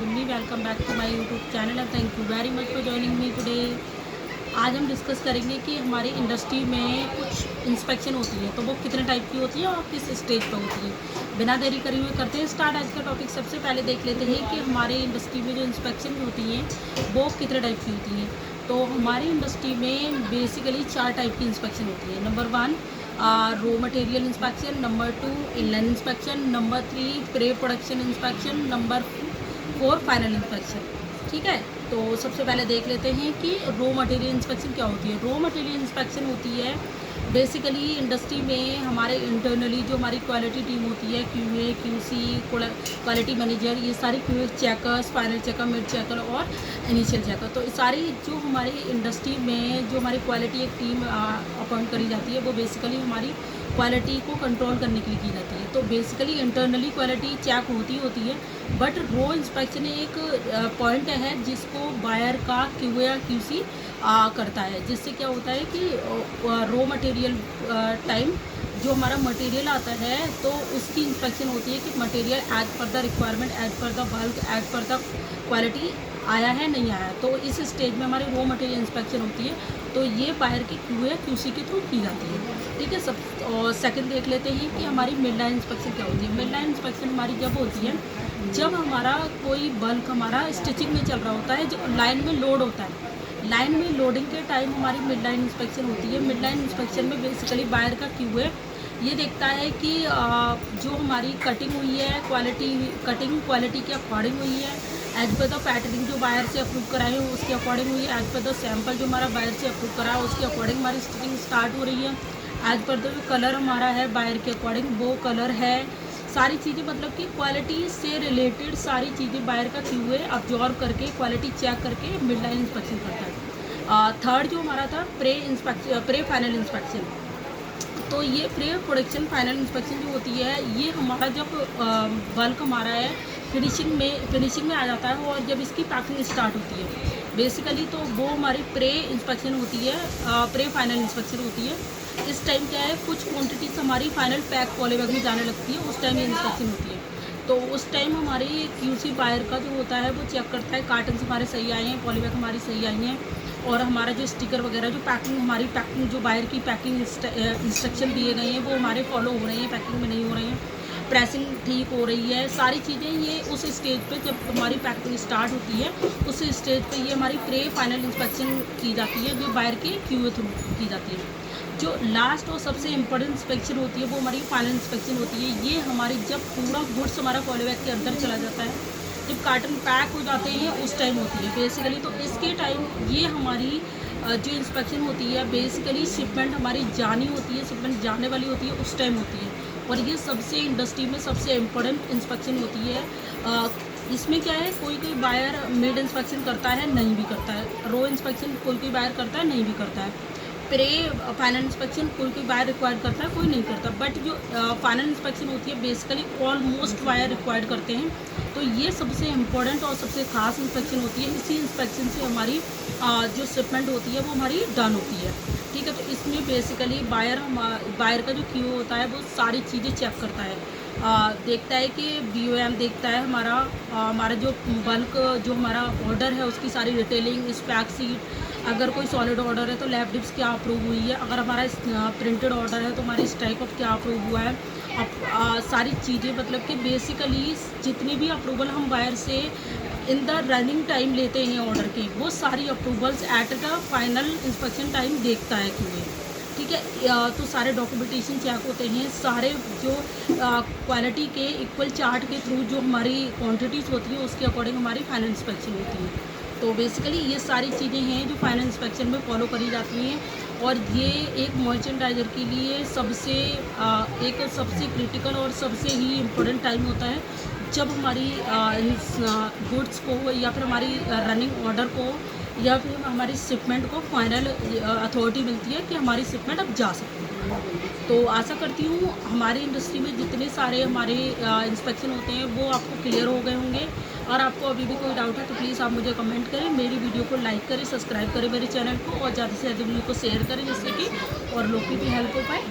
गुन्नी। Welcome back to my YouTube channel and thank you very much for joining me today. आज हम discuss करेंगे कि हमारी industry में कुछ इंस्पेक्शन होती है तो वो कितने टाइप की होती है और किस स्टेज पर होती है। बिना देरी करे हुए करते हैं स्टार्ट आज का टॉपिक। सबसे पहले देख लेते हैं कि हमारे इंडस्ट्री में जो इंस्पेक्शन होती हैं वो कितने टाइप की होती हैं। तो हमारी इंडस्ट्री में बेसिकली 4 टाइप की इंस्पेक्शन होती है। Number 1 raw material inspection, number 2 inline inspection, number 3 pre production inspection, number 4 final inspection. ठीक है, तो सबसे पहले देख लेते हैं कि रॉ मटेरियल इंस्पेक्शन क्या होती है। रॉ मटेरियल इंस्पेक्शन होती है बेसिकली इंडस्ट्री में हमारे इंटरनली जो हमारी क्वालिटी टीम होती है, क्यूए, क्यूसी, क्वालिटी मैनेजर, ये सारी QA checkers, final checker, mid checker और इनिशियल चेकर। तो सारी जो हमारी इंडस्ट्री में जो हमारी क्वालिटी एक टीम अपॉइंट करी जाती है वो बेसिकली हमारी क्वालिटी को कंट्रोल करने के लिए की जाती है। तो बेसिकली इंटरनली क्वालिटी चेक होती है, बट रॉ इंस्पेक्शन एक पॉइंट है जिसको बायर का क्यूए या क्यूसी करता है, जिससे क्या होता है कि रॉ मटेरियल टाइम जो हमारा मटेरियल आता है तो उसकी इंस्पेक्शन होती है कि material as per the requirement, as per the bulk, as per the quality आया है नहीं आया। तो इस स्टेज में हमारी रॉ मटेरियल इंस्पेक्शन होती है, तो ये बाहर के क्यू या क्यूसी के थ्रू की जाती है। ठीक है, सब। और सेकंड देख लेते हैं कि हमारी मिड लाइन इंस्पेक्शन क्या होती है। मिड लाइन इंस्पेक्शन हमारी जब होती है जब हमारा कोई बल्क हमारा स्टिचिंग में चल रहा होता है, जो लाइन में लोड होता है, लाइन में लोडिंग के टाइम हमारी मिड लाइन इंस्पेक्शन होती है। मिड लाइन इंस्पेक्शन में बेसिकली बायर का क्यूए ये देखता है कि जो हमारी कटिंग हुई है, कटिंग क्वालिटी के अकॉर्डिंग हुई है, एज पर द पैटर्निंग जो बायर से अप्रूव कराए हैं उसके अकॉर्डिंग हुई है, एज पर द सैम्पल जो हमारा बायर से अप्रूव करा है उसके अकॉर्डिंग हमारी स्टिचिंग स्टार्ट हो रही है, एज पर द जो कलर हमारा है बायर के अकॉर्डिंग वो कलर है। सारी चीज़ें मतलब कि क्वालिटी से रिलेटेड सारी चीज़ें बायर का क्यूए ऑब्जर्व करके क्वालिटी चेक करके मिड लाइन इंस्पेक्शन करता है। थर्ड जो हमारा था प्रे फाइनल इंस्पेक्शन। तो ये प्री प्रोडक्शन फाइनल इंस्पेक्शन जो होती है ये हमारा जब बल्क हमारा है फिनिशिंग में आ जाता है और जब इसकी पैकिंग स्टार्ट होती है बेसिकली, तो वो हमारी प्रे इंस्पेक्शन होती है, प्रे फाइनल इंस्पेक्शन होती है। इस टाइम क्या है, कुछ क्वांटिटीज हमारी फाइनल पैक पॉलीबैग में जाने लगती है, उस टाइम ये इंस्पेक्शन होती है। तो उस टाइम हमारी क्यूसी बायर का जो होता है वो चेक करता है कार्टन हमारे सही आए हैं, पॉलीबैग हमारी सही आई हैं, और हमारा जो स्टिकर वगैरह जो हमारी पैकिंग जो बायर की पैकिंग इंस्ट्रक्शन दिए गए हैं वो हमारे फॉलो हो रहे हैं, पैकिंग में नहीं हो रहे हैं, प्रेसिंग ठीक हो रही है, सारी चीज़ें ये उस स्टेज पे जब हमारी पैकिंग स्टार्ट होती है उस स्टेज पे ये हमारी प्रे फाइनल इंस्पेक्शन की जाती है जो बायर के क्यूए थ्रू की जाती है। जो लास्ट और सबसे इम्पोर्टेंट इंस्पेक्शन होती है वो हमारी फाइनल इंस्पेक्शन होती है। ये हमारी जब पूरा गुड्स हमारा पॉलीबैग के अंदर चला जाता है, जब कार्टन पैक हो जाते हैं उस टाइम होती है बेसिकली। तो इसके टाइम ये हमारी जो इंस्पेक्शन होती है बेसिकली शिपमेंट हमारी जानी होती है, शिपमेंट जाने वाली होती है उस टाइम होती है, और ये सबसे इंडस्ट्री में सबसे इम्पोर्टेंट इंस्पेक्शन होती है। इसमें क्या है, कोई बायर मिड इंस्पेक्शन करता है, नहीं भी करता है। रो इंस्पेक्शन कोई बायर करता है, नहीं भी करता है। प्रे फाइनल इंस्पेक्शन कोई बायर रिक्वायर्ड करता है, कोई नहीं करता। बट जो फाइनल इंस्पेक्शन होती है बेसिकली ऑलमोस्ट बायर रिक्वायर्ड करते हैं। तो ये सबसे इम्पोर्टेंट और सबसे ख़ास इंस्पेक्शन होती है। इसी इंस्पेक्शन से हमारी जो शिपमेंट होती है वो हमारी डन होती है। ठीक है, तो इसमें बेसिकली बायर का जो क्यू होता है वो सारी चीज़ें चेक करता है, देखता है कि BOM देखता है हमारा जो बल्क जो हमारा ऑर्डर है उसकी सारी डिटेलिंग, स्पैक सीट, अगर कोई सॉलिड ऑर्डर है तो लैब डिप्स क्या अप्रूव हुई है, अगर हमारा प्रिंटेड ऑर्डर है तो हमारी स्ट्राइक ऑफ क्या अप्रूव हुआ है। अब सारी चीज़ें मतलब कि बेसिकली जितनी भी अप्रूवल हम बायर से इन द रनिंग टाइम लेते हैं ऑर्डर के, वो सारी approvals at the final inspection time देखता है क्यों। ठीक है, तो सारे डॉक्यूमेंटेशन चेक होते हैं, सारे जो क्वालिटी के इक्वल चार्ट के थ्रू जो हमारी क्वांटिटीज़ होती हैं उसके अकॉर्डिंग हमारी फाइनल इंस्पेक्शन होती है। तो बेसिकली ये सारी चीज़ें हैं जो फाइनल इंस्पेक्शन में फॉलो करी जाती हैं, और ये एक मर्चेंडाइजर के लिए सबसे क्रिटिकल और सबसे ही इम्पोर्टेंट टाइम होता है जब हमारी गुड्स को या फिर हमारी रनिंग ऑर्डर को या फिर हमारी शिपमेंट को फाइनल अथॉरिटी मिलती है कि हमारी शिपमेंट अब जा सकती है। तो आशा करती हूँ हमारी इंडस्ट्री में जितने सारे हमारे इंस्पेक्शन होते हैं वो आपको क्लियर हो गए होंगे, और आपको अभी भी कोई डाउट है तो प्लीज़ आप मुझे कमेंट करें, मेरी वीडियो को लाइक करें, सब्सक्राइब करें मेरे चैनल को, और ज़्यादा से ज़्यादा वीडियो को शेयर करें जिससे कि और लोग की भी हेल्प हो पाए।